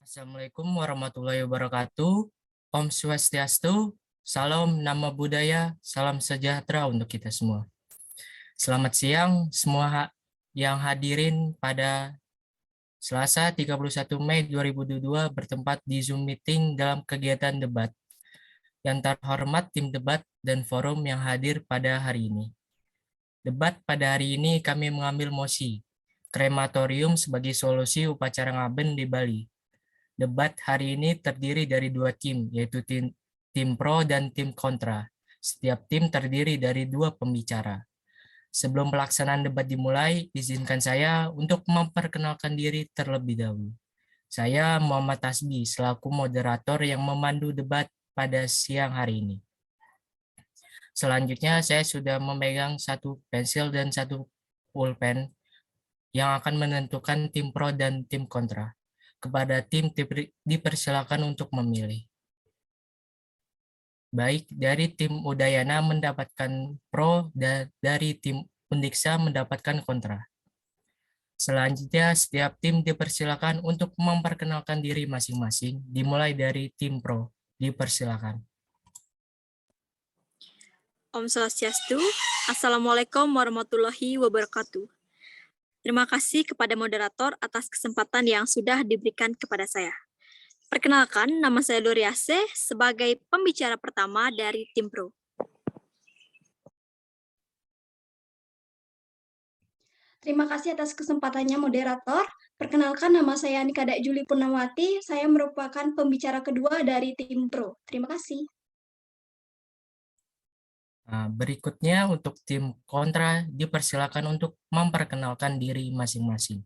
Assalamualaikum warahmatullahi wabarakatuh. Om Swastiastu, salam nama budaya, salam sejahtera untuk kita semua. Selamat siang semua yang hadirin pada Selasa 31 Mei 2022 bertempat di Zoom meeting dalam kegiatan debat. Yang terhormat tim debat dan forum yang hadir pada hari ini. Debat pada hari ini kami mengambil mosi krematorium sebagai solusi upacara ngaben di Bali. Debat hari ini terdiri dari dua tim, yaitu tim pro dan tim kontra. Setiap tim terdiri dari dua pembicara. Sebelum pelaksanaan debat dimulai, izinkan saya untuk memperkenalkan diri terlebih dahulu. Saya Muhammad Tasbi, selaku moderator yang memandu debat pada siang hari ini. Selanjutnya, saya sudah memegang satu pensil dan satu pulpen yang akan menentukan tim pro dan tim kontra. Kepada tim dipersilakan untuk memilih. Baik dari tim Udayana mendapatkan pro dan dari tim Undiksa mendapatkan kontra. Selanjutnya setiap tim dipersilakan untuk memperkenalkan diri masing-masing, dimulai dari tim pro. Dipersilakan. Om Swastiastu, Assalamualaikum warahmatullahi wabarakatuh. Terima kasih kepada moderator atas kesempatan yang sudah diberikan kepada saya. Perkenalkan, nama saya Doriase sebagai pembicara pertama dari tim pro. Terima kasih atas kesempatannya moderator. Perkenalkan, nama saya Nikada Juli Purnawati. Saya merupakan pembicara kedua dari tim pro. Terima kasih. Nah, berikutnya untuk tim kontra dipersilakan untuk memperkenalkan diri masing-masing.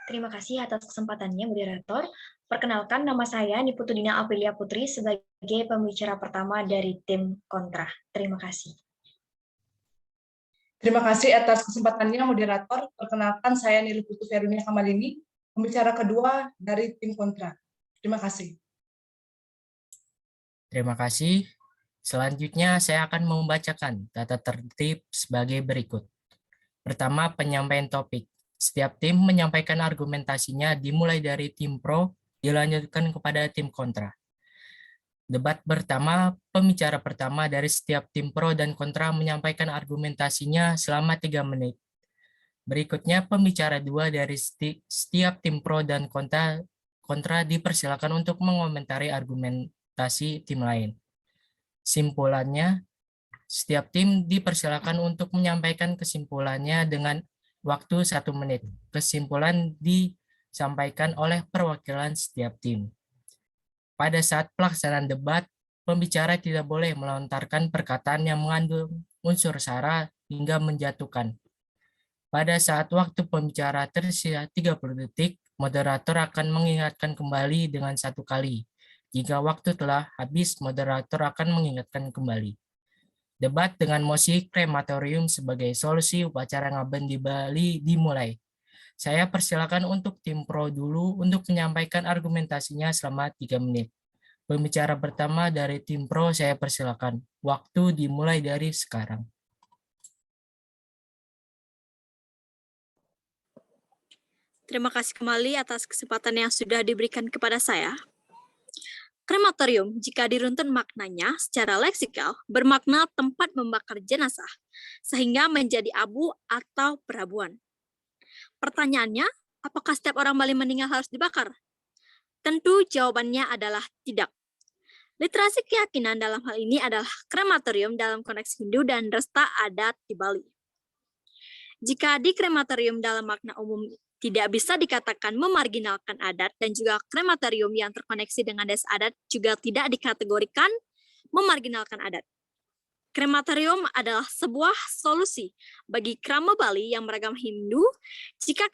Terima kasih atas kesempatannya, moderator. Perkenalkan, nama saya Niputudina Aprilia Putri sebagai pembicara pertama dari tim kontra. Terima kasih. Terima kasih atas kesempatannya, moderator. Perkenalkan, saya Niliputu Verunia Kamalini, pembicara kedua dari tim kontra. Terima kasih. Terima kasih. Selanjutnya saya akan membacakan tata tertib sebagai berikut. Pertama, penyampaian topik. Setiap tim menyampaikan argumentasinya dimulai dari tim pro, dilanjutkan kepada tim kontra. Debat pertama, pembicara pertama dari setiap tim pro dan kontra menyampaikan argumentasinya selama 3 menit. Berikutnya, pembicara dua dari setiap tim pro dan kontra dipersilakan untuk mengomentari argumentasi tim lain. Simpulannya, setiap tim dipersilakan untuk menyampaikan kesimpulannya dengan waktu 1 menit. Kesimpulan disampaikan oleh perwakilan setiap tim. Pada saat pelaksanaan debat, pembicara tidak boleh melontarkan perkataan yang mengandung unsur sara hingga menjatuhkan. Pada saat waktu pembicara tersisa 30 detik, moderator akan mengingatkan kembali dengan 1 kali. Jika waktu telah habis, moderator akan mengingatkan kembali. Debat dengan mosi krematorium sebagai solusi upacara ngaben di Bali dimulai. Saya persilakan untuk tim pro dulu untuk menyampaikan argumentasinya selama 3 menit. Pembicara pertama dari tim pro saya persilakan. Waktu dimulai dari sekarang. Terima kasih kembali atas kesempatan yang sudah diberikan kepada saya. Krematorium, jika diruntun maknanya secara leksikal, bermakna tempat membakar jenazah, sehingga menjadi abu atau perabuan. Pertanyaannya, apakah setiap orang Bali meninggal harus dibakar? Tentu jawabannya adalah tidak. Literasi keyakinan dalam hal ini adalah krematorium dalam konteks Hindu dan resta adat di Bali. Jika di krematorium dalam makna umum tidak bisa dikatakan memarginalkan adat dan juga krematorium yang terkoneksi dengan desa adat juga tidak dikategorikan memarginalkan adat. Krematorium adalah sebuah solusi bagi krama Bali yang beragam Hindu jika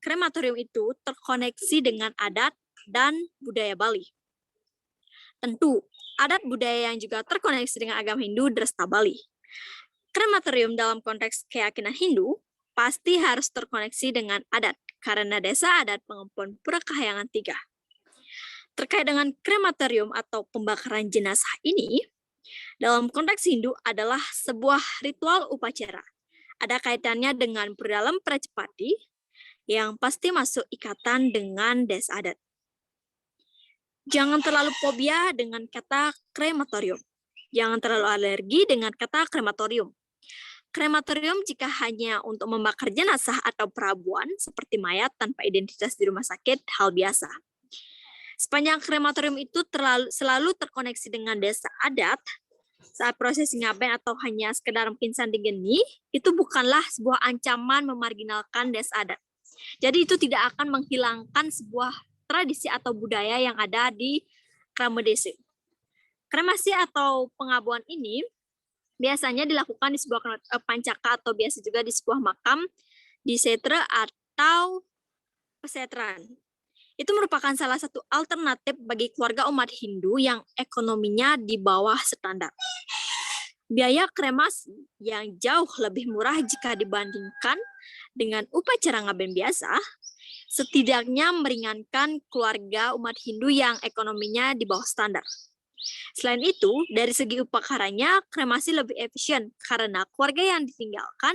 krematorium itu terkoneksi dengan adat dan budaya Bali. Tentu, adat budaya yang juga terkoneksi dengan agama Hindu Dresta Bali. Krematorium dalam konteks keyakinan Hindu pasti harus terkoneksi dengan adat karena desa adat Pengepon Pura Kahyangan 3. Terkait dengan krematorium atau pembakaran jenazah ini, dalam konteks Hindu adalah sebuah ritual upacara. Ada kaitannya dengan Purdalam Prajapati, yang pasti masuk ikatan dengan des adat. Jangan terlalu fobia dengan kata krematorium. Jangan terlalu alergi dengan kata krematorium. Krematorium jika hanya untuk membakar jenazah atau perabuan seperti mayat tanpa identitas di rumah sakit, hal biasa. Sepanjang krematorium itu selalu terkoneksi dengan desa adat, saat prosesi ngaben atau hanya sekedar pingsan di geni, itu bukanlah sebuah ancaman memarginalkan desa adat. Jadi itu tidak akan menghilangkan sebuah tradisi atau budaya yang ada di Kramedese. Kremasi atau pengabuan ini biasanya dilakukan di sebuah pancaka atau biasa juga di sebuah makam, di setre atau pesetran. Itu merupakan salah satu alternatif bagi keluarga umat Hindu yang ekonominya di bawah standar. Biaya kremasi yang jauh lebih murah jika dibandingkan dengan upacara ngaben biasa, setidaknya meringankan keluarga umat Hindu yang ekonominya di bawah standar. Selain itu, dari segi upacaranya, kremasi lebih efisien karena keluarga yang ditinggalkan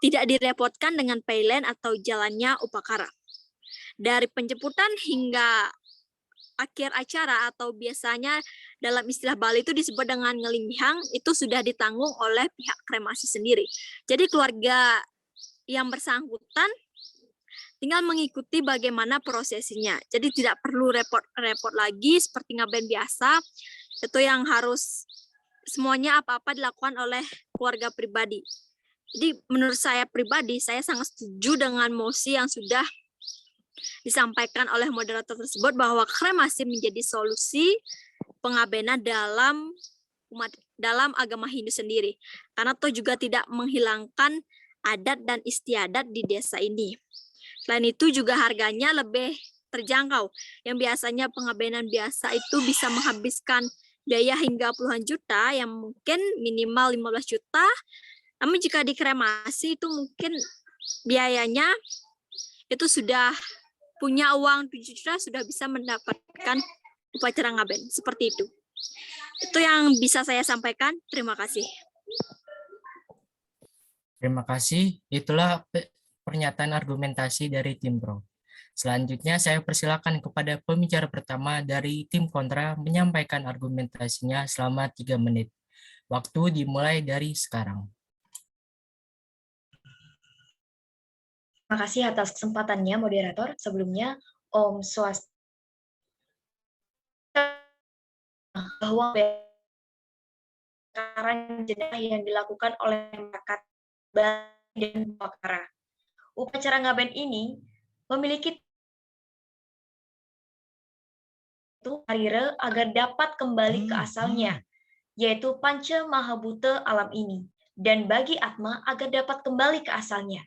tidak direpotkan dengan pailen atau jalannya upacara. Dari penjemputan hingga akhir acara atau biasanya dalam istilah Bali itu disebut dengan ngelinghang, itu sudah ditanggung oleh pihak kremasi sendiri. Jadi keluarga yang bersangkutan tinggal mengikuti bagaimana prosesinya. Jadi tidak perlu repot-repot lagi seperti ngaben biasa, itu yang harus semuanya apa-apa dilakukan oleh keluarga pribadi. Jadi menurut saya pribadi, saya sangat setuju dengan mosi yang sudah disampaikan oleh moderator tersebut bahwa kremasi menjadi solusi pengabenan dalam agama Hindu sendiri. Karena itu juga tidak menghilangkan adat dan istiadat di desa ini. Selain itu juga harganya lebih terjangkau. Yang biasanya pengabenan biasa itu bisa menghabiskan biaya hingga puluhan juta, yang mungkin minimal 15 juta. Namun jika dikremasi itu mungkin biayanya itu sudah punya uang 7 juta sudah bisa mendapatkan upacara ngaben. Seperti itu. Itu yang bisa saya sampaikan. Terima kasih. Terima kasih. Itulah pernyataan argumentasi dari tim pro. Selanjutnya saya persilakan kepada pembicara pertama dari tim kontra menyampaikan argumentasinya selama 3 menit. Waktu dimulai dari sekarang. Terima kasih atas kesempatannya, moderator. Sebelumnya, Om Swastiastu, bahwa pembakaran jenazah yang dilakukan oleh masyarakat Bali dan Bukara. Upacara ngaben ini memiliki harire agar dapat kembali ke asalnya, yaitu Panca Mahabhuta alam ini, dan bagi Atma agar dapat kembali ke asalnya.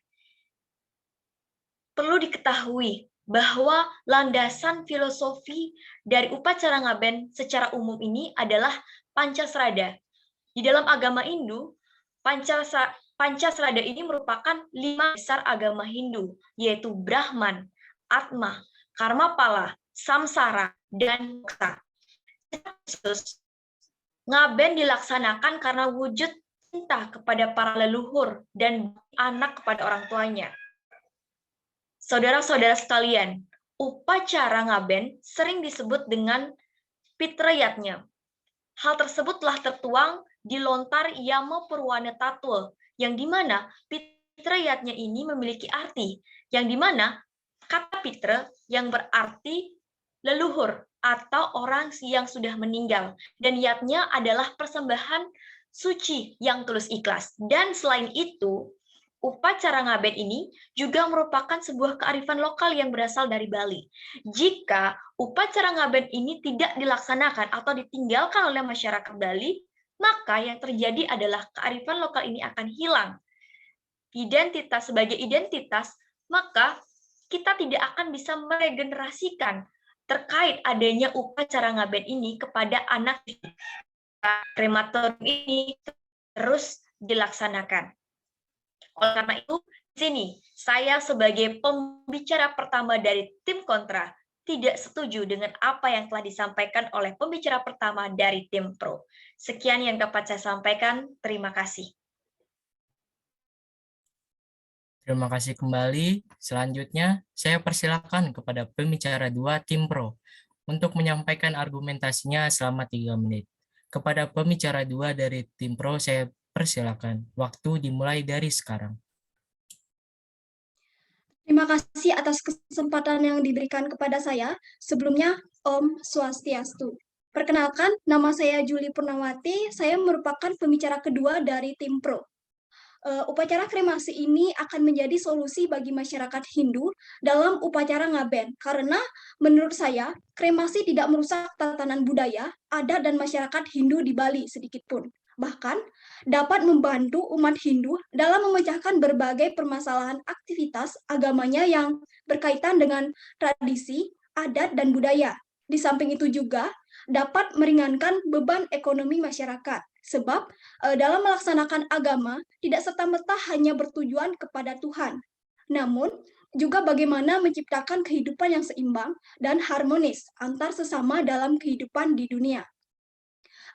Perlu diketahui bahwa landasan filosofi dari upacara ngaben secara umum ini adalah Pancasrada. Di dalam agama Hindu, Pancasrada ini merupakan 5 besar agama Hindu, yaitu Brahman, Atma, Karmapala, Samsara, dan Moksa. Ngaben dilaksanakan karena wujud cinta kepada para leluhur dan anak kepada orang tuanya. Saudara-saudara sekalian, upacara ngaben sering disebut dengan pitrayatnya. Hal tersebut telah tertuang di lontar Yama Purwana Tatwa, yang dimana pitrayatnya ini memiliki arti, yang dimana kata pitra yang berarti leluhur atau orang yang sudah meninggal, dan yatnya adalah persembahan suci yang tulus ikhlas. Dan selain itu, upacara ngaben ini juga merupakan sebuah kearifan lokal yang berasal dari Bali. Jika upacara ngaben ini tidak dilaksanakan atau ditinggalkan oleh masyarakat Bali, maka yang terjadi adalah kearifan lokal ini akan hilang. Identitas sebagai identitas, maka kita tidak akan bisa meregenerasikan terkait adanya upacara ngaben ini kepada anak krematorium ini terus dilaksanakan. Oleh karena itu, di sini saya sebagai pembicara pertama dari tim kontra tidak setuju dengan apa yang telah disampaikan oleh pembicara pertama dari tim pro. Sekian yang dapat saya sampaikan. Terima kasih. Terima kasih kembali. Selanjutnya, saya persilakan kepada pembicara 2 tim pro untuk menyampaikan argumentasinya selama 3 menit. Kepada pembicara 2 dari tim pro, saya persilakan. Waktu dimulai dari sekarang. Terima kasih atas kesempatan yang diberikan kepada saya. Sebelumnya, Om Swastiastu. Perkenalkan, nama saya Juli Purnawati. Saya merupakan pembicara kedua dari tim pro. Upacara kremasi ini akan menjadi solusi bagi masyarakat Hindu dalam upacara ngaben. Karena menurut saya, kremasi tidak merusak tatanan budaya, adat, dan masyarakat Hindu di Bali sedikitpun. Bahkan, dapat membantu umat Hindu dalam memecahkan berbagai permasalahan aktivitas agamanya yang berkaitan dengan tradisi, adat, dan budaya. Di samping itu juga dapat meringankan beban ekonomi masyarakat. Sebab dalam melaksanakan agama tidak serta-merta hanya bertujuan kepada Tuhan, namun juga bagaimana menciptakan kehidupan yang seimbang dan harmonis antar sesama dalam kehidupan di dunia.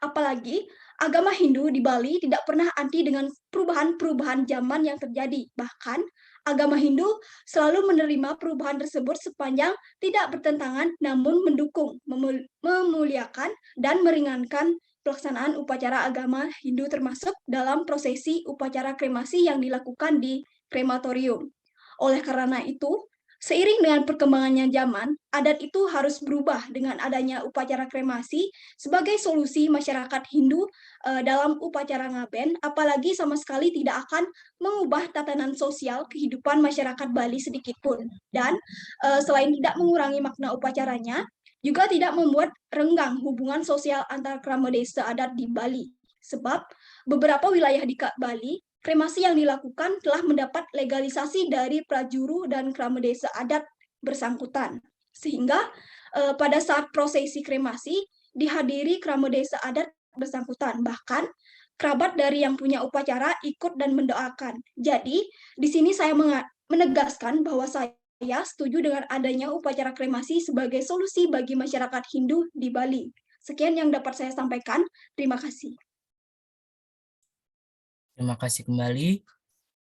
Apalagi agama Hindu di Bali tidak pernah anti dengan perubahan-perubahan zaman yang terjadi. Bahkan agama Hindu selalu menerima perubahan tersebut sepanjang tidak bertentangan namun mendukung, memuliakan, dan meringankan pelaksanaan upacara agama Hindu termasuk dalam prosesi upacara kremasi yang dilakukan di krematorium. Oleh karena itu, seiring dengan perkembangannya zaman, adat itu harus berubah dengan adanya upacara kremasi sebagai solusi masyarakat Hindu dalam upacara ngaben, apalagi sama sekali tidak akan mengubah tatanan sosial kehidupan masyarakat Bali sedikitpun. Dan selain tidak mengurangi makna upacaranya, juga tidak membuat renggang hubungan sosial antar krama desa adat di Bali. Sebab beberapa wilayah di Bali, kremasi yang dilakukan telah mendapat legalisasi dari prajuru dan krama desa adat bersangkutan. Sehingga pada saat prosesi kremasi dihadiri krama desa adat bersangkutan. Bahkan kerabat dari yang punya upacara ikut dan mendoakan. Jadi, di sini saya menegaskan bahwa saya setuju dengan adanya upacara kremasi sebagai solusi bagi masyarakat Hindu di Bali. Sekian yang dapat saya sampaikan. Terima kasih. Terima kasih kembali.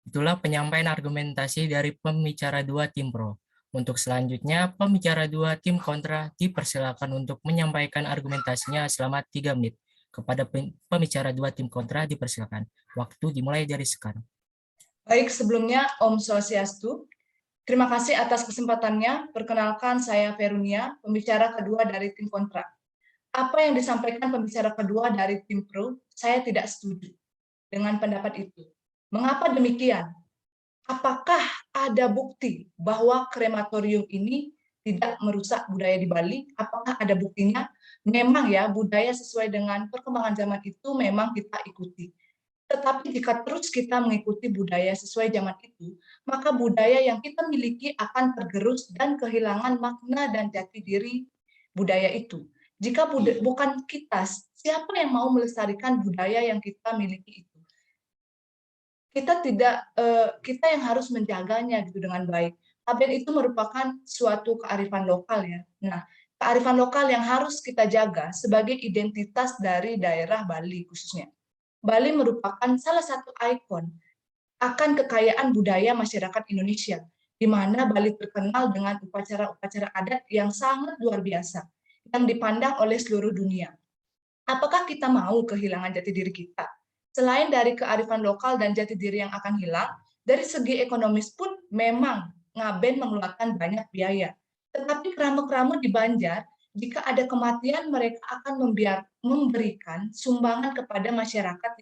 Itulah penyampaian argumentasi dari pembicara 2 tim pro. Untuk selanjutnya, pembicara 2 tim kontra dipersilakan untuk menyampaikan argumentasinya selama 3 menit. Kepada pembicara 2 tim kontra dipersilakan. Waktu dimulai dari sekarang. Baik, sebelumnya Om Swastiastu. Terima kasih atas kesempatannya. Perkenalkan, saya Verunia, pembicara kedua dari tim kontra. Apa yang disampaikan pembicara kedua dari tim pro, saya tidak setuju dengan pendapat itu. Mengapa demikian? Apakah ada bukti bahwa krematorium ini tidak merusak budaya di Bali? Apakah ada buktinya? Memang ya, budaya sesuai dengan perkembangan zaman itu memang kita ikuti. Tetapi jika terus kita mengikuti budaya sesuai zaman itu, maka budaya yang kita miliki akan tergerus dan kehilangan makna dan jati diri budaya itu. Jika bukan kita, siapa yang mau melestarikan budaya yang kita miliki itu? Kita yang harus menjaganya gitu dengan baik. Ngaben itu merupakan suatu kearifan lokal ya. Nah, kearifan lokal yang harus kita jaga sebagai identitas dari daerah Bali khususnya. Bali merupakan salah satu ikon akan kekayaan budaya masyarakat Indonesia, di mana Bali terkenal dengan upacara-upacara adat yang sangat luar biasa, yang dipandang oleh seluruh dunia. Apakah kita mau kehilangan jati diri kita? Selain dari kearifan lokal dan jati diri yang akan hilang, dari segi ekonomis pun memang Ngaben mengeluarkan banyak biaya. Tetapi keramu-keramu di Banjar, jika ada kematian, mereka akan memberikan sumbangan kepada masyarakat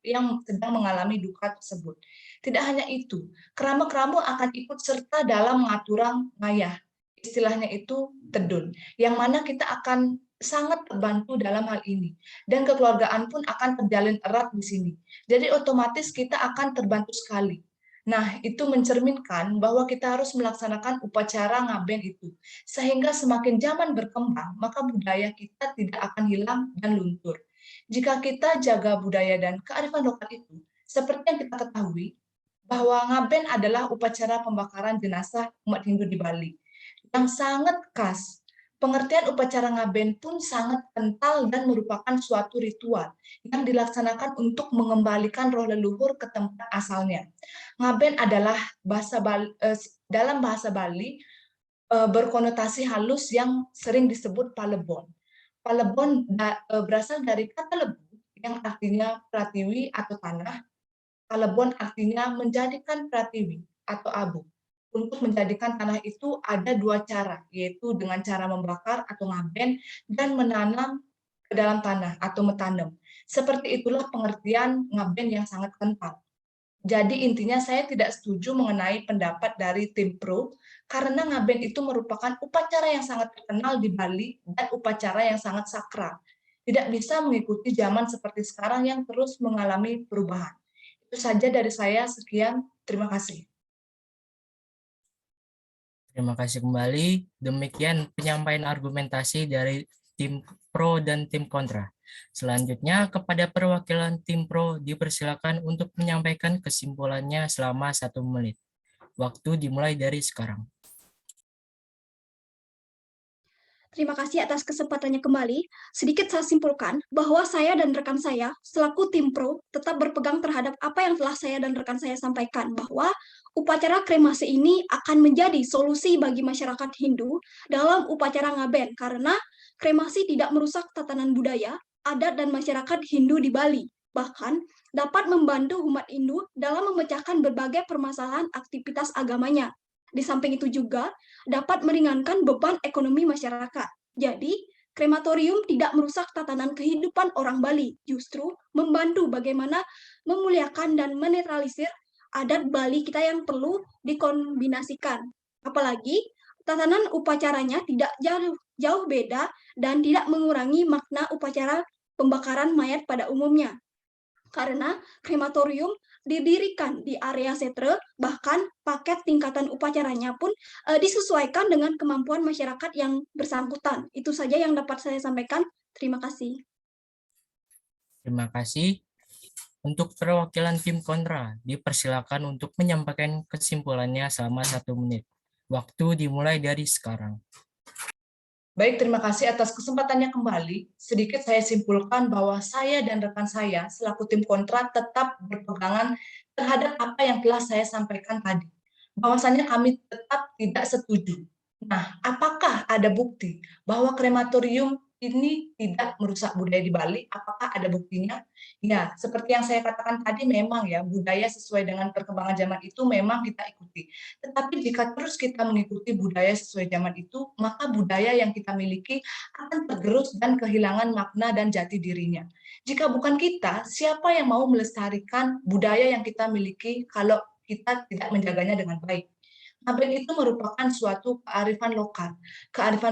yang sedang mengalami duka tersebut. Tidak hanya itu, keramu-keramu akan ikut serta dalam mengaturan ngayah. Istilahnya itu tedun, yang mana kita akan sangat terbantu dalam hal ini. Dan kekeluargaan pun akan terjalin erat di sini. Jadi otomatis kita akan terbantu sekali. Nah, itu mencerminkan bahwa kita harus melaksanakan upacara ngaben itu. Sehingga semakin zaman berkembang, maka budaya kita tidak akan hilang dan luntur. Jika kita jaga budaya dan kearifan lokal itu, seperti yang kita ketahui, bahwa ngaben adalah upacara pembakaran jenazah umat Hindu di Bali, yang sangat khas, Pengertian upacara ngaben pun sangat kental dan merupakan suatu ritual yang dilaksanakan untuk mengembalikan roh leluhur ke tempat asalnya. Ngaben adalah dalam bahasa Bali berkonotasi halus yang sering disebut palebon. Palebon berasal dari kata lebu yang artinya pratiwi atau tanah. Palebon artinya menjadikan pratiwi atau abu. Untuk menjadikan tanah itu ada dua cara, yaitu dengan cara membakar atau ngaben dan menanam ke dalam tanah atau metanam. Seperti itulah pengertian ngaben yang sangat kental. Jadi intinya saya tidak setuju mengenai pendapat dari tim pro, karena ngaben itu merupakan upacara yang sangat terkenal di Bali dan upacara yang sangat sakral. Tidak bisa mengikuti zaman seperti sekarang yang terus mengalami perubahan. Itu saja dari saya, sekian, terima kasih. Terima kasih kembali. Demikian penyampaian argumentasi dari tim pro dan tim kontra. Selanjutnya kepada perwakilan tim pro dipersilakan untuk menyampaikan kesimpulannya selama 1 menit. Waktu dimulai dari sekarang. Terima kasih atas kesempatannya kembali. Sedikit saya simpulkan bahwa saya dan rekan saya selaku tim pro tetap berpegang terhadap apa yang telah saya dan rekan saya sampaikan, bahwa upacara kremasi ini akan menjadi solusi bagi masyarakat Hindu dalam upacara ngaben, karena kremasi tidak merusak tatanan budaya, adat, dan masyarakat Hindu di Bali. Bahkan dapat membantu umat Hindu dalam memecahkan berbagai permasalahan aktivitas agamanya. Di samping itu juga dapat meringankan beban ekonomi masyarakat. Jadi, krematorium tidak merusak tatanan kehidupan orang Bali, justru membantu bagaimana memuliakan dan menetralisir adat Bali kita yang perlu dikombinasikan. Apalagi, tatanan upacaranya tidak jauh beda dan tidak mengurangi makna upacara pembakaran mayat pada umumnya. Karena krematorium didirikan di area setre, bahkan paket tingkatan upacaranya pun disesuaikan dengan kemampuan masyarakat yang bersangkutan. Itu saja yang dapat saya sampaikan. Terima kasih. Terima kasih. Untuk perwakilan tim kontra, dipersilakan untuk menyampaikan kesimpulannya selama 1 menit. Waktu dimulai dari sekarang. Baik, terima kasih atas kesempatannya kembali. Sedikit saya simpulkan bahwa saya dan rekan saya selaku tim kontra tetap berpegangan terhadap apa yang telah saya sampaikan tadi. Bahwasannya kami tetap tidak setuju. Nah, apakah ada bukti bahwa krematorium ini tidak merusak budaya di Bali? Apakah ada buktinya? Ya, seperti yang saya katakan tadi, memang ya budaya sesuai dengan perkembangan zaman itu memang kita ikuti. Tetapi jika terus kita mengikuti budaya sesuai zaman itu, maka budaya yang kita miliki akan tergerus dan kehilangan makna dan jati dirinya. Jika bukan kita, siapa yang mau melestarikan budaya yang kita miliki kalau kita tidak menjaganya dengan baik? Ngaben itu merupakan suatu kearifan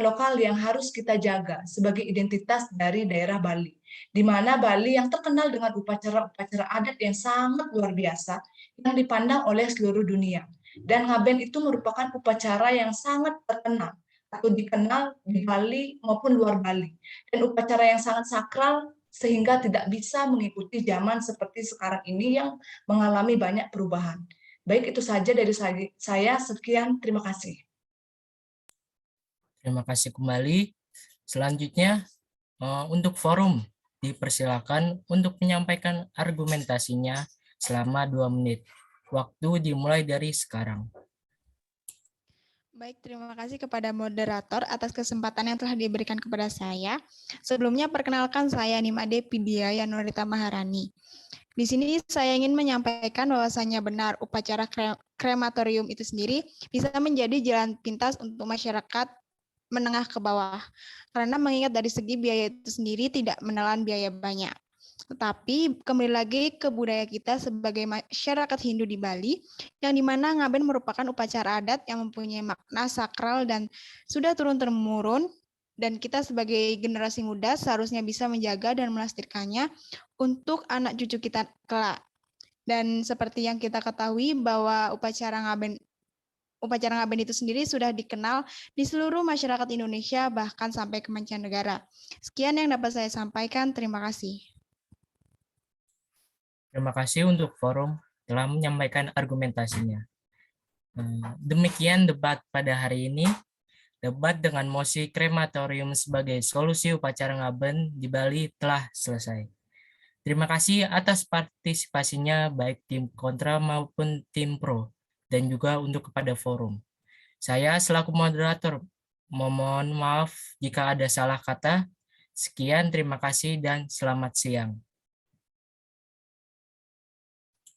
lokal yang harus kita jaga sebagai identitas dari daerah Bali, di mana Bali yang terkenal dengan upacara-upacara adat yang sangat luar biasa yang dipandang oleh seluruh dunia. Dan ngaben itu merupakan upacara yang sangat terkenal atau dikenal di Bali maupun luar Bali, dan upacara yang sangat sakral sehingga tidak bisa mengikuti zaman seperti sekarang ini yang mengalami banyak perubahan. Baik, itu saja dari saya. Sekian, terima kasih. Terima kasih kembali. Selanjutnya, untuk forum, dipersilakan untuk menyampaikan argumentasinya selama 2 menit. Waktu dimulai dari sekarang. Baik, terima kasih kepada moderator atas kesempatan yang telah diberikan kepada saya. Sebelumnya, perkenalkan saya Nimade Pidia Yanurita Maharani. Di sini saya ingin menyampaikan bahwasannya benar upacara krematorium itu sendiri bisa menjadi jalan pintas untuk masyarakat menengah ke bawah. Karena mengingat dari segi biaya itu sendiri tidak menelan biaya banyak. Tetapi kembali lagi ke budaya kita sebagai masyarakat Hindu di Bali, yang dimana ngaben merupakan upacara adat yang mempunyai makna sakral dan sudah turun-temurun, dan kita sebagai generasi muda seharusnya bisa menjaga dan melestarikannya untuk anak cucu kita kelak. Dan seperti yang kita ketahui bahwa upacara ngaben itu sendiri sudah dikenal di seluruh masyarakat Indonesia, bahkan sampai ke mancanegara. Sekian yang dapat saya sampaikan. Terima kasih. Terima kasih untuk forum telah menyampaikan argumentasinya. Demikian debat pada hari ini. Debat dengan mosi krematorium sebagai solusi upacara Ngaben di Bali telah selesai. Terima kasih atas partisipasinya baik tim kontra maupun tim pro, dan juga untuk kepada forum. Saya selaku moderator mohon maaf jika ada salah kata. Sekian, terima kasih dan selamat siang.